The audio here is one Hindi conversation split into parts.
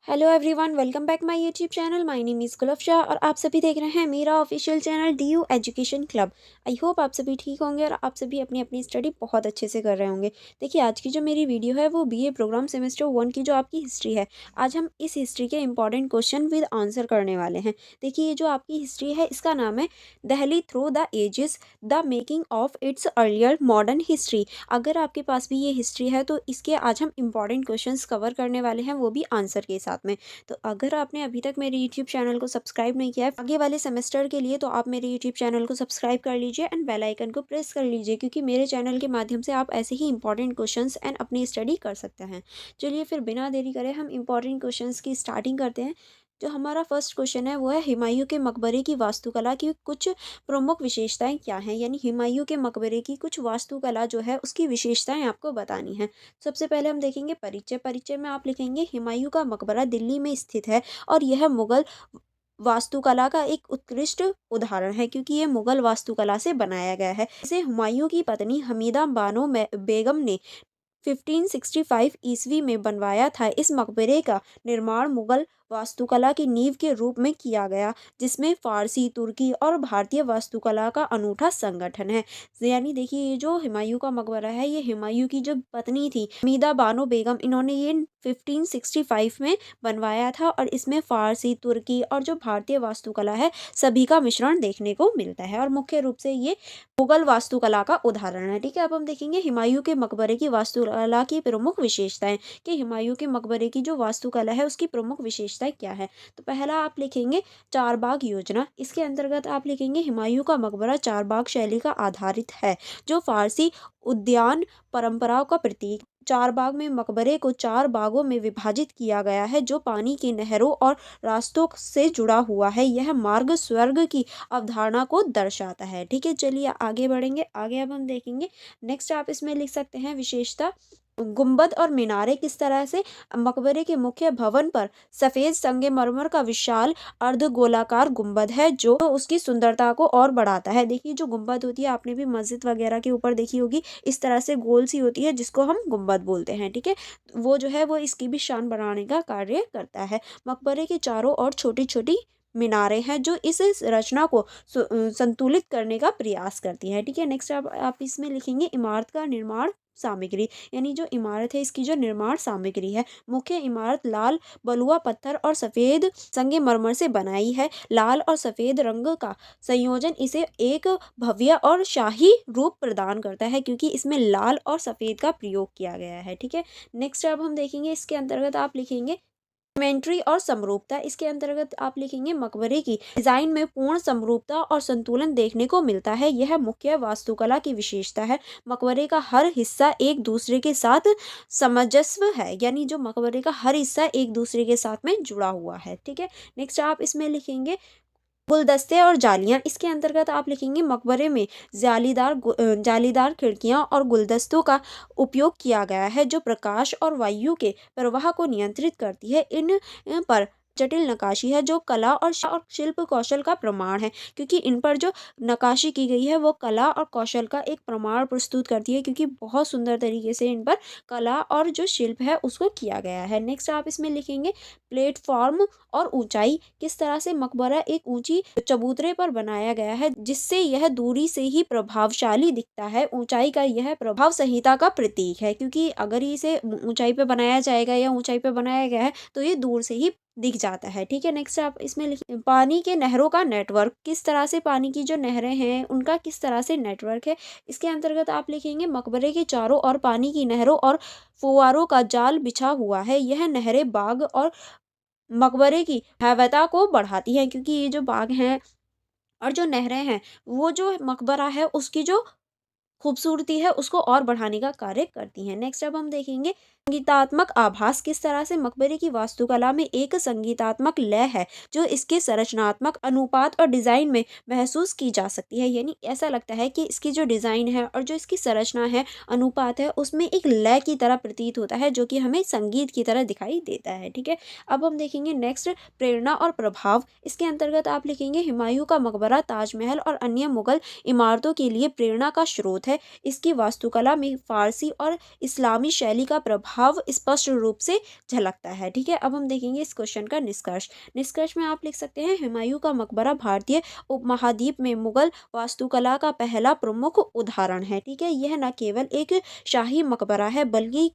Hello everyone, welcome back my YouTube channel. My name is Gulafsha और आप सभी देख रहे हैं मेरा official channel DU education club. I hope आप सभी ठीक होंगे और आप सभी अपनी अपनी स्टडी बहुत अच्छे से कर रहे होंगे। देखिए, आज की जो मेरी वीडियो है वो बीए प्रोग्राम सेमेस्टर 1 की जो आपकी हिस्ट्री है। आज हम इस हिस्ट्री के इंपॉर्टेंट क्वेश्चन विद आंसर करने वाले हैं। देखिए, ये जो आपकी हिस्ट्री है इसका नाम है Delhi through the ages, the making of its earlier modern history. अगर आपके पास भी ये हिस्ट्री है तो इसके आज हम इंपॉर्टेंट क्वेश्चंस कवर करने वाले हैं, वो भी आंसर के साथ में। तो अगर आपने अभी तक मेरे यूट्यूब चैनल को सब्सक्राइब नहीं किया है आगे वाले सेमेस्टर के लिए, तो आप मेरे यूट्यूब चैनल को सब्सक्राइब कर लीजिए एंड बेल आइकन को प्रेस कर लीजिए, क्योंकि मेरे चैनल के माध्यम से आप ऐसे ही इंपॉर्टेंट क्वेश्चंस एंड अपनी स्टडी कर सकते हैं। चलिए फिर बिना देरी करे हम इंपॉर्टेंट क्वेश्चंस की स्टार्टिंग करते हैं। जो हमारा फर्स्ट क्वेश्चन है वो है हुमायूं के मकबरे की वास्तुकला की कुछ प्रमुख विशेषताएं क्या हैं, यानी हुमायूं के मकबरे की कुछ वास्तुकला जो है उसकी विशेषताएं आपको बतानी है। सबसे पहले हम देखेंगे परिचय। परिचय में आप लिखेंगे हुमायूं का मकबरा दिल्ली में स्थित है और यह मुगल वास्तुकला का एक उत्कृष्ट उदाहरण है, क्योंकि ये मुगल वास्तुकला से बनाया गया है। इसे हुमायूं की पत्नी हमीदा बानो बेगम ने 1565 ईस्वी में बनवाया था। इस मकबरे का निर्माण मुगल वास्तुकला की नींव के रूप में किया गया, जिसमें फारसी, तुर्की और भारतीय वास्तुकला का अनूठा संगठन है। यानी देखिए, ये जो हुमायूं का मकबरा है ये हुमायूं की जो पत्नी थी हमीदा बानो बेगम, इन्होंने ये 1565 में बनवाया था और इसमें फारसी, तुर्की और जो भारतीय वास्तुकला है सभी का मिश्रण देखने को मिलता है और मुख्य रूप से ये मुगल वास्तुकला का उदाहरण है। ठीक है, अब हम देखेंगे हुमायूं के मकबरे की वास्तुकला की प्रमुख विशेषताएं कि हुमायूं के मकबरे की जो वास्तुकला है उसकी प्रमुख विशेषताएं क्या है। तो पहला आप लिखेंगे चार बाग योजना। इसके अंतर्गत आप लिखेंगे हुमायूं का मकबरा चार बाग शैली का आधारित है, जो फारसी उद्यान परंपराओं का प्रतीक। चार बाग में मकबरे को चार बागों में विभाजित किया गया है, जो पानी की नहरों और रास्तों से जुड़ा हुआ है। यह मार्ग स्वर्ग की अवधारणा को दर्शाता है। ठीक है, चलिए आगे बढ़ेंगे। आगे अब हम देखेंगे नेक्स्ट आप इसमें लिख सकते हैं विशेषता। गुंबद और मीनारे किस तरह से मकबरे के मुख्य भवन पर सफेद संगमरमर का विशाल अर्धगोलाकार गुंबद है, जो उसकी सुंदरता को और बढ़ाता है। देखिए, जो गुंबद होती है आपने भी मस्जिद वगैरह के ऊपर देखी होगी, इस तरह से गोल सी होती है जिसको हम गुंबद बोलते हैं। ठीक है, वो जो है वो इसकी भी शान बढ़ाने का कार्य करता है। मकबरे के चारों ओर छोटी छोटी मीनारे हैं जो इस रचना को संतुलित करने का प्रयास करती है। ठीक है, नेक्स्ट आप इसमें लिखेंगे इमारत का निर्माण सामग्री, यानी जो इमारत है इसकी जो निर्माण सामग्री है। मुख्य इमारत लाल बलुआ पत्थर और सफेद संगमरमर से बनाई है। लाल और सफेद रंग का संयोजन इसे एक भव्य और शाही रूप प्रदान करता है, क्योंकि इसमें लाल और सफेद का प्रयोग किया गया है। ठीक है, नेक्स्ट अब हम देखेंगे इसके अंतर्गत आप लिखेंगे सिमेट्री और समरूपता। इसके अंतर्गत आप लिखेंगे मकबरे की डिजाइन में पूर्ण समरूपता और संतुलन देखने को मिलता है। यह मुख्य वास्तुकला की विशेषता है। मकबरे का हर हिस्सा एक दूसरे के साथ सामंजस्य है, यानी जो मकबरे का हर हिस्सा एक दूसरे के साथ में जुड़ा हुआ है। ठीक है, नेक्स्ट आप इसमें लिखेंगे गुलदस्ते और जालियां। इसके अंतर्गत आप लिखेंगे मकबरे में जालीदार खिड़कियां और गुलदस्तों का उपयोग किया गया है, जो प्रकाश और वायु के प्रवाह को नियंत्रित करती है। इन पर जटिल नकाशी है जो कला और शिल्प कौशल का प्रमाण है, क्योंकि इन पर जो नकाशी की गई है वो कला और कौशल का एक प्रमाण प्रस्तुत करती है, क्योंकि बहुत सुंदर तरीके से इन पर कला और जो शिल्प है उसको किया गया है। नेक्स्ट आप इसमें लिखेंगे प्लेटफॉर्म और ऊंचाई। किस तरह से मकबरा एक ऊंची चबूतरे पर बनाया गया है, जिससे यह दूरी से ही प्रभावशाली दिखता है। ऊंचाई का यह प्रभाव संहिता का प्रतीक है, क्योंकि अगर इसे ऊंचाई पे बनाया जाएगा या ऊंचाई पे बनाया गया है तो ये दूर से ही दिख जाता है। ठीक है, नेक्स्ट आप इसमें लिखिए पानी के नहरों का नेटवर्क। किस तरह से पानी की जो नहरें हैं उनका किस तरह से नेटवर्क है। इसके अंतर्गत आप लिखेंगे मकबरे के चारों ओर पानी की नहरों और फुवारों का जाल बिछा हुआ है। यह नहरें बाग और मकबरे की भव्यता को बढ़ाती हैं, क्योंकि ये जो बाग हैं और जो नहरें हैं वो जो मकबरा है उसकी जो खूबसूरती है उसको और बढ़ाने का कार्य करती हैं। नेक्स्ट अब हम देखेंगे संगीतात्मक आभास। किस तरह से मकबरे की वास्तुकला में एक संगीतात्मक लय है जो इसके संरचनात्मक अनुपात और डिजाइन में महसूस की जा सकती है, यानी ऐसा लगता है कि इसकी जो डिजाइन है और जो इसकी संरचना है, अनुपात है, उसमें एक लय की तरह प्रतीत होता है, जो कि हमें संगीत की तरह दिखाई देता है। ठीक है, अब हम देखेंगे नेक्स्ट प्रेरणा और प्रभाव। इसके अंतर्गत आप लिखेंगे हुमायूं का मकबरा ताजमहल और अन्य मुगल इमारतों के लिए प्रेरणा का स्रोत है। इसकी वास्तुकला में फारसी और इस्लामी शैली का प्रभाव प्रभाव स्पष्ट रूप से झलकता है। ठीक है, अब हम देखेंगे इस क्वेश्चन का निष्कर्ष। निष्कर्ष में आप लिख सकते हैं, हुमायूं का मकबरा भारतीय उपमहाद्वीप में मुगल वास्तुकला का पहला प्रमुख उदाहरण है। ठीक है, यह न केवल एक शाही मकबरा है बल्कि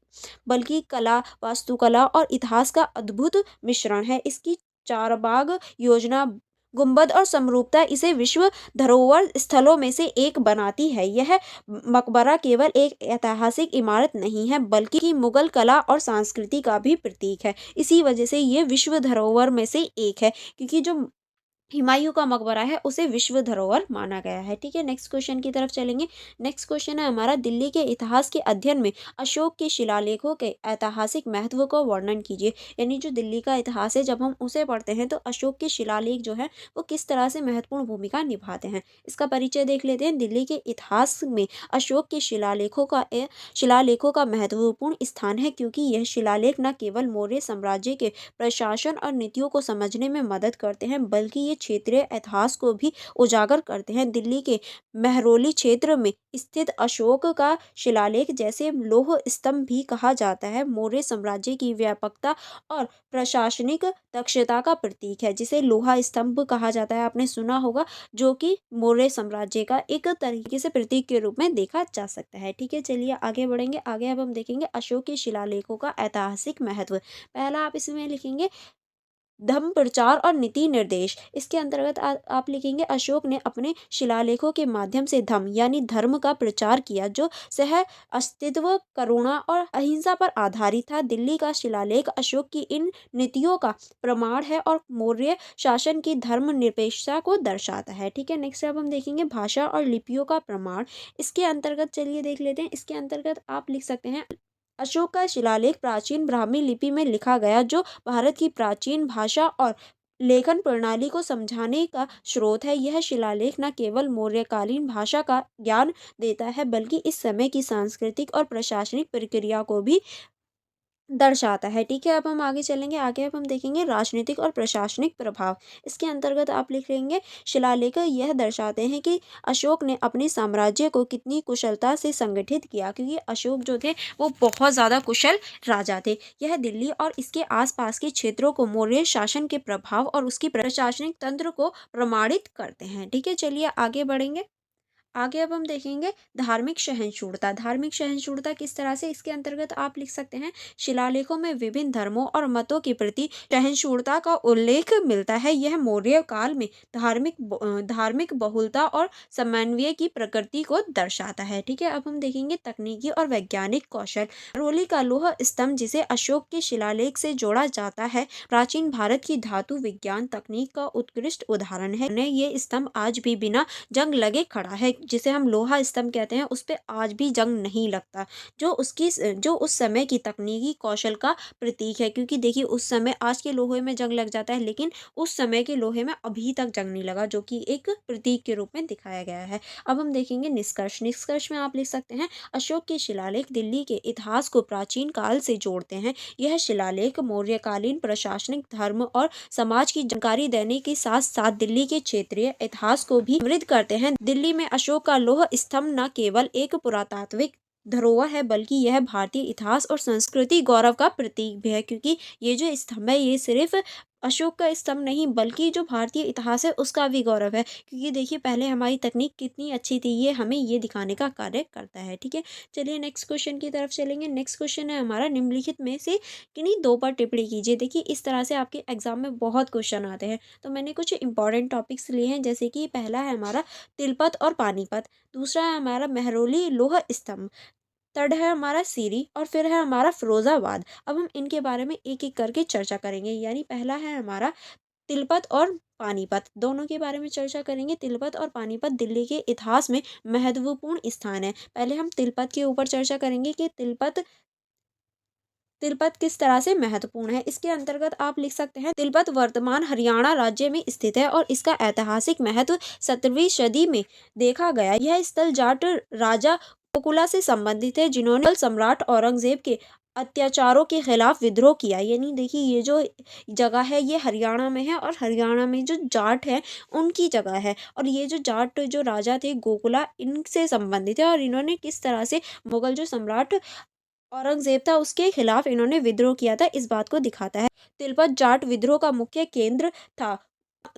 बल्कि कला, वास्तुकला और इतिहास का अद्भुत मिश्रण है। इसकी चारबाग योजना, गुंबद और समरूपता इसे विश्व धरोहर स्थलों में से एक बनाती है। यह मकबरा केवल एक ऐतिहासिक इमारत नहीं है बल्कि मुगल कला और संस्कृति का भी प्रतीक है। इसी वजह से ये विश्व धरोहर में से एक है, क्योंकि जो हुमायूं का मकबरा है उसे विश्व धरोहर माना गया है। ठीक है, नेक्स्ट क्वेश्चन की तरफ चलेंगे। नेक्स्ट क्वेश्चन है हमारा, दिल्ली के इतिहास के अध्ययन में अशोक के शिलालेखों के ऐतिहासिक महत्व को वर्णन कीजिए। यानी जो दिल्ली का इतिहास है, जब हम उसे पढ़ते हैं तो अशोक के शिलालेख जो है वो किस तरह से महत्वपूर्ण भूमिका निभाते हैं, इसका परिचय देख लेते हैं। दिल्ली के इतिहास में अशोक के शिलालेखों का महत्वपूर्ण स्थान है, क्योंकि यह शिलालेख न केवल मौर्य साम्राज्य के प्रशासन और नीतियों को समझने में मदद करते हैं बल्कि ये क्षेत्रीय इतिहास को भी उजागर करते हैं। दिल्ली के महरौली क्षेत्र में स्थित अशोक का शिलालेख, जैसे लौह स्तंभ भी कहा जाता है, मौर्य साम्राज्य की व्यापकता और प्रशासनिक दक्षता का प्रतीक है, जिसे लोहा स्तंभ कहा जाता है, आपने सुना होगा, जो कि मौर्य साम्राज्य का एक तरीके से प्रतीक के रूप में देखा जा सकता है। ठीक है, चलिए आगे बढ़ेंगे। आगे अब हम देखेंगे अशोक के शिलालेखों का ऐतिहासिक महत्व। पहला आप इसमें लिखेंगे धम्म प्रचार और नीति निर्देश। इसके अंतर्गत आप लिखेंगे, अशोक ने अपने शिलालेखों के माध्यम से धम्म यानी धर्म का प्रचार किया, जो सह अस्तित्व, करुणा और अहिंसा पर आधारित था। दिल्ली का शिलालेख अशोक की इन नीतियों का प्रमाण है और मौर्य शासन की धर्मनिरपेक्षता को दर्शाता है। ठीक है, नेक्स्ट अब हम देखेंगे भाषा और लिपियों का प्रमाण। इसके अंतर्गत चलिए देख लेते हैं। इसके अंतर्गत आप लिख सकते हैं, अशोक का शिलालेख प्राचीन ब्राह्मी लिपि में लिखा गया, जो भारत की प्राचीन भाषा और लेखन प्रणाली को समझाने का स्रोत है। यह शिलालेख न केवल मौर्यकालीन भाषा का ज्ञान देता है बल्कि इस समय की सांस्कृतिक और प्रशासनिक प्रक्रिया को भी दर्शाता है। ठीक है, अब हम आगे चलेंगे। आगे अब हम देखेंगे राजनीतिक और प्रशासनिक प्रभाव। इसके अंतर्गत आप लिख लेंगे, शिलालेख यह दर्शाते हैं कि अशोक ने अपने साम्राज्य को कितनी कुशलता से संगठित किया, क्योंकि अशोक जो थे वो बहुत ज़्यादा कुशल राजा थे। यह दिल्ली और इसके आसपास के क्षेत्रों को मौर्य शासन के प्रभाव और उसकी प्रशासनिक तंत्र को प्रमाणित करते हैं। ठीक है, चलिए आगे बढ़ेंगे। आगे अब हम देखेंगे धार्मिक सहिष्णुता। धार्मिक सहिष्णुता किस तरह से, इसके अंतर्गत आप लिख सकते हैं, शिलालेखों में विभिन्न धर्मों और मतों के प्रति सहिष्णुता का उल्लेख मिलता है। यह मौर्य काल में धार्मिक बहुलता और समन्वय की प्रकृति को दर्शाता है। ठीक है, अब हम देखेंगे तकनीकी और वैज्ञानिक कौशल। रोली का लौह स्तंभ, जिसे अशोक के शिलालेख से जोड़ा जाता है, प्राचीन भारत की धातु विज्ञान तकनीक का उत्कृष्ट उदाहरण है। ये स्तंभ आज भी बिना जंग लगे खड़ा है, जिसे हम लोहा स्तंभ कहते हैं, उस पे आज भी जंग नहीं लगता, जो उस समय की तकनीकी कौशल का प्रतीक है। क्योंकि देखिए उस समय, आज के लोहे में जंग लग जाता है लेकिन उस समय के लोहे में अभी तक जंग नहीं लगा, जो कि एक प्रतीक के रूप में दिखाया गया है। अब हम देखेंगे निष्कर्ष। निष्कर्ष में आप लिख सकते हैं, अशोक के शिलालेख दिल्ली के इतिहास को प्राचीन काल से जोड़ते हैं। यह शिलालेख मौर्यकालीन प्रशासनिक, धर्म और समाज की जानकारी देने के साथ साथ दिल्ली के क्षेत्रीय इतिहास को भी समृद्ध करते हैं। दिल्ली में अशोक का लौह स्तंभ न केवल एक पुरातात्विक धरोहर है बल्कि यह भारतीय इतिहास और संस्कृति गौरव का प्रतीक भी है, क्योंकि ये जो स्तंभ है ये सिर्फ अशोक का स्तंभ नहीं बल्कि जो भारतीय इतिहास है उसका भी गौरव है। क्योंकि देखिए पहले हमारी तकनीक कितनी अच्छी थी, ये हमें ये दिखाने का कार्य करता है। ठीक है, चलिए नेक्स्ट क्वेश्चन की तरफ चलेंगे। नेक्स्ट क्वेश्चन है हमारा, निम्नलिखित में से किन्हीं दो पर टिप्पणी कीजिए। देखिए इस तरह से आपके एग्जाम में बहुत क्वेश्चन आते हैं, तो मैंने कुछ इंपॉर्टेंट टॉपिक्स लिए हैं, जैसे कि पहला है हमारा तिलपत और पानीपत, दूसरा है हमारा महरौली लौह स्तंभ, थर्ड है हमारा सीरी और फिर है हमारा फिरोजाबाद। अब हम इनके बारे में एक एक करके चर्चा करेंगे। यानी पहला है हमारा तिलपत और पानीपत, दोनों के बारे में चर्चा करेंगे। तिलपत और पानीपत दिल्ली के इतिहास में महत्वपूर्ण स्थान है। पहले हम तिलपत के ऊपर चर्चा करेंगे कि तिलपत तिलपत किस तरह से महत्वपूर्ण है। इसके अंतर्गत आप लिख सकते हैं, तिलपत वर्तमान हरियाणा राज्य में स्थित है और इसका ऐतिहासिक महत्व 17वीं सदी में देखा गया। यह स्थल जाट राजा कोकुला से संबंधित है, जिन्होंने मुगल सम्राट औरंगजेब के अत्याचारों के खिलाफ विद्रोह किया। यानी देखिए ये जो जगह है ये हरियाणा में है और हरियाणा में जो जाट है उनकी जगह है, और ये जो जाट जो राजा थे गोकुला, इनसे संबंधित है और इन्होंने किस तरह से मुगल जो सम्राट औरंगजेब था उसके खिलाफ इन्होंने विद्रोह किया था, इस बात को दिखाता है। तिलपत जाट विद्रोह का मुख्य केंद्र था।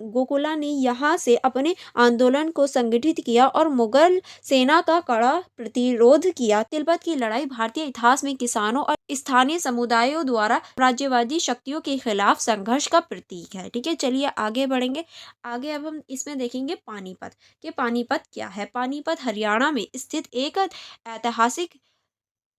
गोकुला ने यहाँ से अपने आंदोलन को संगठित किया और मुगल सेना का कड़ा प्रतिरोध किया। तिलपत की लड़ाई भारतीय इतिहास में किसानों और स्थानीय समुदायों द्वारा राज्यवादी शक्तियों के खिलाफ संघर्ष का प्रतीक है। ठीक है, चलिए आगे बढ़ेंगे। आगे अब हम इसमें देखेंगे पानीपत कि पानीपत क्या है। पानीपत हरियाणा में स्थित एक ऐतिहासिक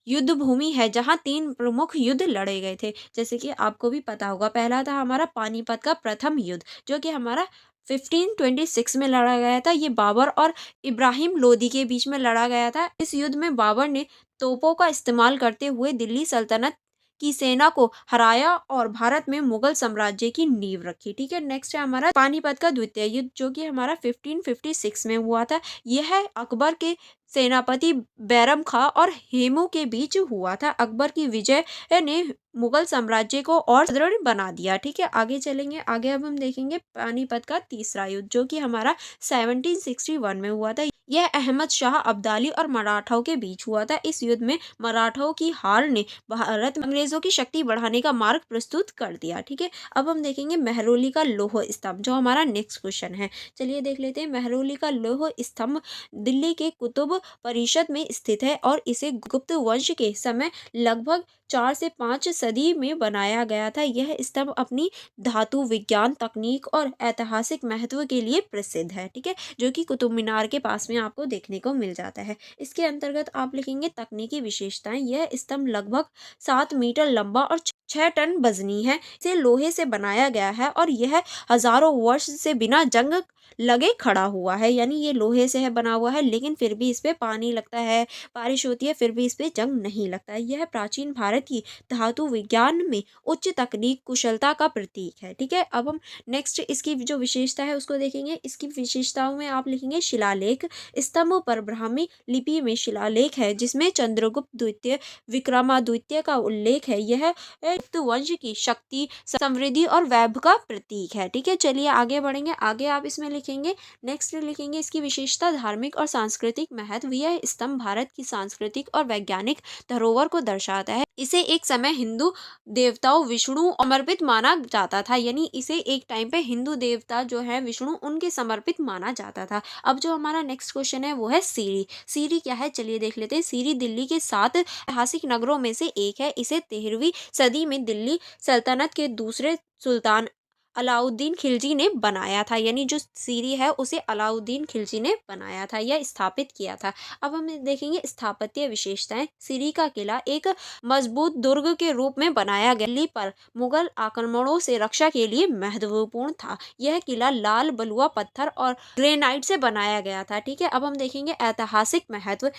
युद्ध भूमि है जहाँ 3 प्रमुख युद्ध लड़े गए थे। जैसे कि आपको भी पता होगा, पहला था हमारा पानीपत का प्रथम युद्ध जो कि हमारा 1526 में लड़ा गया था। ये बाबर और इब्राहिम लोदी के बीच में लड़ा गया था। इस युद्ध में बाबर ने तोपों का इस्तेमाल करते हुए दिल्ली सल्तनत की सेना को हराया और भारत में मुगल साम्राज्य की नींव रखी। ठीक है, नेक्स्ट है हमारा पानीपत का द्वितीय युद्ध जो कि हमारा 1556 में हुआ था। यह अकबर के सेनापति बैरम खां और हेमू के बीच हुआ था। अकबर की विजय ने मुगल साम्राज्य को और सुदृढ़ बना दिया। ठीक है, आगे चलेंगे। आगे अब हम देखेंगे पानीपत का तीसरा युद्ध जो कि हमारा 1761 में हुआ था। यह अहमद शाह अब्दाली और मराठाओं के बीच हुआ था। इस युद्ध में मराठाओं की हार ने भारत में अंग्रेजों की शक्ति बढ़ाने का मार्ग प्रस्तुत कर दिया। ठीक है, अब हम देखेंगे मेहरौली का लौह स्तंभ जो हमारा नेक्स्ट क्वेश्चन है। चलिए देख लेते हैं। मेहरौली का लौह स्तंभ दिल्ली के कुतुब परिषद में स्थित है और इसे गुप्त वंश के समय लगभग 4 से 5 सदी में बनाया गया था। यह स्तंभ अपनी धातु विज्ञान तकनीक और ऐतिहासिक महत्व के लिए प्रसिद्ध है। ठीक है, जो कि कुतुब मीनार के पास में आपको देखने को मिल जाता है। इसके अंतर्गत आप लिखेंगे तकनीकी विशेषताएं। यह स्तंभ लगभग 7 मीटर लंबा और 6 टन वजनी है। इसे लोहे से बनाया गया है और यह हजारों वर्ष से बिना जंग लगे खड़ा हुआ है। यानी ये लोहे से है बना हुआ है, लेकिन फिर भी इस पे पानी लगता है, बारिश होती है, फिर भी इस पे जंग नहीं लगता है। यह प्राचीन भारत की धातु विज्ञान में उच्च तकनीक कुशलता का प्रतीक है। ठीक है, अब हम नेक्स्ट इसकी जो विशेषता है उसको देखेंगे। इसकी विशेषताओं में आप लिखेंगे शिलालेख। स्तंभ पर ब्राह्मी लिपि में शिलालेख है जिसमें चंद्रगुप्त द्वितीय विक्रमादित्य का उल्लेख है। यह गुप्त वंश की शक्ति, समृद्धि और वैभव का प्रतीक है। ठीक है, चलिए आगे बढ़ेंगे। आगे आप इसमें लिखेंगे नेक्स्ट लिखेंगे इसकी विशेषता धार्मिक और सांस्कृतिक महत्व। यह स्तंभ भारत की सांस्कृतिक और वैज्ञानिक धरोहर को दर्शाता है। इसे एक समय हिंदू देवताओं विष्णु समर्पित माना जाता था। यानी इसे एक टाइम पे हिंदू देवता जो है विष्णु उनके समर्पित माना जाता था। अब जो हमारा नेक्स्ट क्वेश्चन है वो है सीरी। सीरी क्या है चलिए देख लेते हैं। सीरी दिल्ली के 7 ऐतिहासिक नगरों में से एक है। इसे 13वीं सदी में दिल्ली सल्तनत के दूसरे सुल्तान अलाउद्दीन खिलजी ने बनाया था। यानी जो सीरी है उसे अलाउद्दीन खिलजी ने बनाया था या स्थापित किया था। अब हम देखेंगे स्थापत्य विशेषताएं। सीरी का किला एक मजबूत दुर्ग के रूप में बनाया गया, दिल्ली पर मुगल आक्रमणों से रक्षा के लिए महत्वपूर्ण था। यह किला लाल बलुआ पत्थर और ग्रेनाइट से बनाया गया था। ठीक है, अब हम देखेंगे ऐतिहासिक महत्व।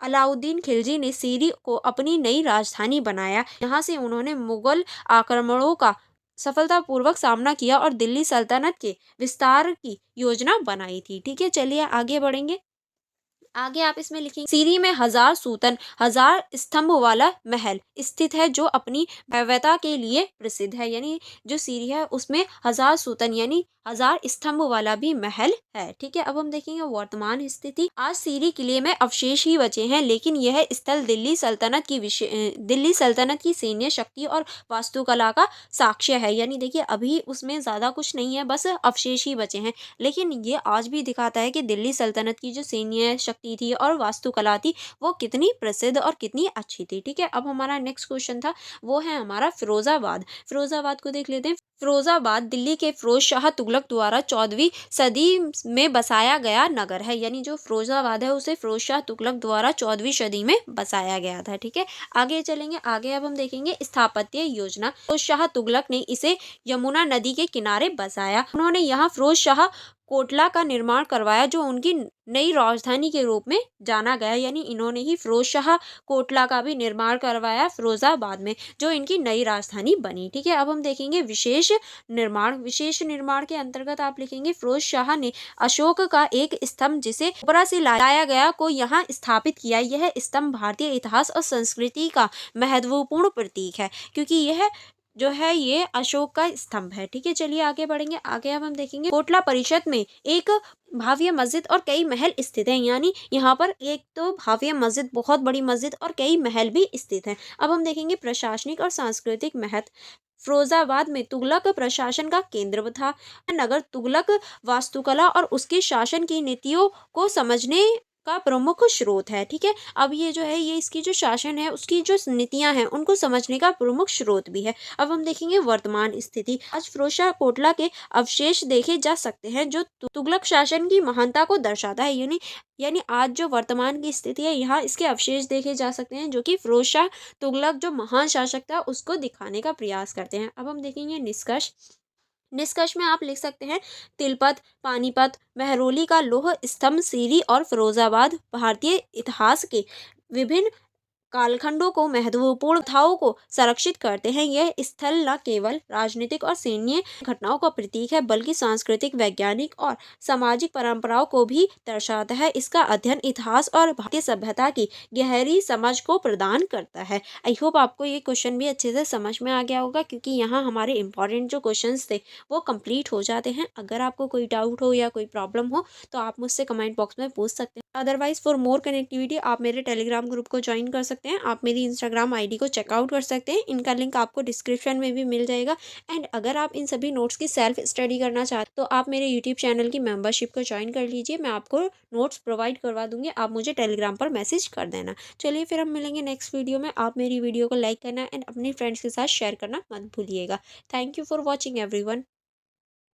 अलाउद्दीन खिलजी ने सीरी को अपनी नई राजधानी बनाया। यहाँ से उन्होंने मुगल आक्रमणों का सफलतापूर्वक सामना किया और दिल्ली सल्तनत के विस्तार की योजना बनाई थी। ठीक है, चलिए आगे बढ़ेंगे। आगे आप इसमें लिखेंगे सीरी में 1000 सूतन 1000 स्तंभ वाला महल स्थित है जो अपनी भव्यता के लिए प्रसिद्ध है। यानी जो सीरी है उसमें 1000 सूतन यानी 1000 स्तंभ वाला भी महल है। ठीक है, अब हम देखेंगे वर्तमान स्थिति। आज सीरी किले में अवशेष ही बचे हैं, लेकिन यह स्थल दिल्ली सल्तनत की सैन्य शक्ति और वास्तुकला का साक्ष्य है। यानी देखिए अभी उसमें ज्यादा कुछ नहीं है, बस अवशेष ही बचे हैं, लेकिन ये आज भी दिखाता है कि दिल्ली सल्तनत की जो सैन्य शक्ति थी और वास्तुकला थी वो कितनी प्रसिद्ध और कितनी अच्छी थी। ठीक है, अब हमारा नेक्स्ट क्वेश्चन था वो है हमारा फिरोजाबाद। फिरोजाबाद को देख लेते हैं। फिरोजाबाद दिल्ली के फिरोज शाह तुगलक द्वारा 14वीं सदी में बसाया गया नगर है। यानी जो फिरोजाबाद है उसे फिरोज शाह तुगलक द्वारा 14वीं सदी में बसाया गया था। ठीक है, आगे चलेंगे। आगे अब हम देखेंगे स्थापत्य योजना। फिरोज शाह तुगलक ने इसे यमुना नदी के किनारे बसाया। उन्होंने यहाँ फिरोज शाह कोटला का निर्माण करवाया जो उनकी नई राजधानी के रूप में जाना गया। यानी इन्होंने ही फिरोज शाह कोटला का भी निर्माण करवाया फिरोजाबाद में, जो इनकी नई राजधानी बनी। ठीक है, अब हम देखेंगे विशेष निर्माण। विशेष निर्माण के अंतर्गत आप लिखेंगे फिरोज शाह ने अशोक का एक स्तंभ जिसे उपरा से लाया गया को यहाँ स्थापित किया। यह स्तंभ भारतीय इतिहास और संस्कृति का महत्वपूर्ण प्रतीक है क्योंकि यह जो है ये अशोक का स्तंभ है। ठीक है, चलिए आगे बढ़ेंगे। आगे अब हम देखेंगे कोटला परिषद में एक भव्य मस्जिद और कई महल स्थित हैं। यानी यहाँ पर एक तो भव्य मस्जिद, बहुत बड़ी मस्जिद और कई महल भी स्थित हैं। अब हम देखेंगे प्रशासनिक और सांस्कृतिक महत्व। फिरोजाबाद में तुगलक प्रशासन का केंद्र था। नगर तुगलक वास्तुकला और उसके शासन की नीतियों को समझने का प्रमुख स्रोत है। ठीक है, अब ये जो है ये इसकी जो शासन है उसकी जो नीतियां हैं उनको समझने का प्रमुख स्रोत भी है। अब हम देखेंगे वर्तमान स्थिति। आज फिरोजशाह कोटला के अवशेष देखे जा सकते हैं जो तुगलक शासन की महानता को दर्शाता है। यानी आज जो वर्तमान की स्थिति है यहाँ इसके अवशेष देखे जा सकते हैं जो कि फिरोजशाह तुगलक जो महान शासक था उसको दिखाने का प्रयास करते हैं। अब हम देखेंगे निष्कर्ष। निष्कर्ष में आप लिख सकते हैं तिलपत, पानीपत, महरौली का लौह स्तंभ, सीरी और फिरोजाबाद भारतीय इतिहास के विभिन्न कालखंडों को महत्वपूर्ण कथाओं को संरक्षित करते हैं। यह स्थल न केवल राजनीतिक और सैन्य घटनाओं का प्रतीक है बल्कि सांस्कृतिक, वैज्ञानिक और सामाजिक परंपराओं को भी दर्शाता है। इसका अध्ययन इतिहास और भारतीय सभ्यता की गहरी समझ को प्रदान करता है। आई होप आपको ये क्वेश्चन भी अच्छे से समझ में आ गया होगा क्योंकि यहाँ हमारे इंपॉर्टेंट जो क्वेश्चंस थे वो कंप्लीट हो जाते हैं। अगर आपको कोई डाउट हो या कोई प्रॉब्लम हो तो आप मुझसे कमेंट बॉक्स में पूछ सकते हैं। अदरवाइज फॉर मोर कनेक्टिविटी आप मेरे टेलीग्राम ग्रुप को ज्वाइन कर सकते हैं। आप मेरी इंस्टाग्राम आईडी को चेकआउट कर सकते हैं, इनका लिंक आपको डिस्क्रिप्शन में भी मिल जाएगा। एंड अगर आप इन सभी नोट्स की सेल्फ स्टडी करना चाहते तो आप मेरे यूट्यूब चैनल की मेंबरशिप को ज्वाइन कर लीजिए। मैं आपको नोट्स प्रोवाइड करवा दूंगी, आप मुझे टेलीग्राम पर मैसेज कर देना। चलिए फिर हम मिलेंगे नेक्स्ट वीडियो में। आप मेरी वीडियो को लाइक करना एंड अपने फ्रेंड्स के साथ शेयर करना मत भूलिएगा। Thank you for watching everyone.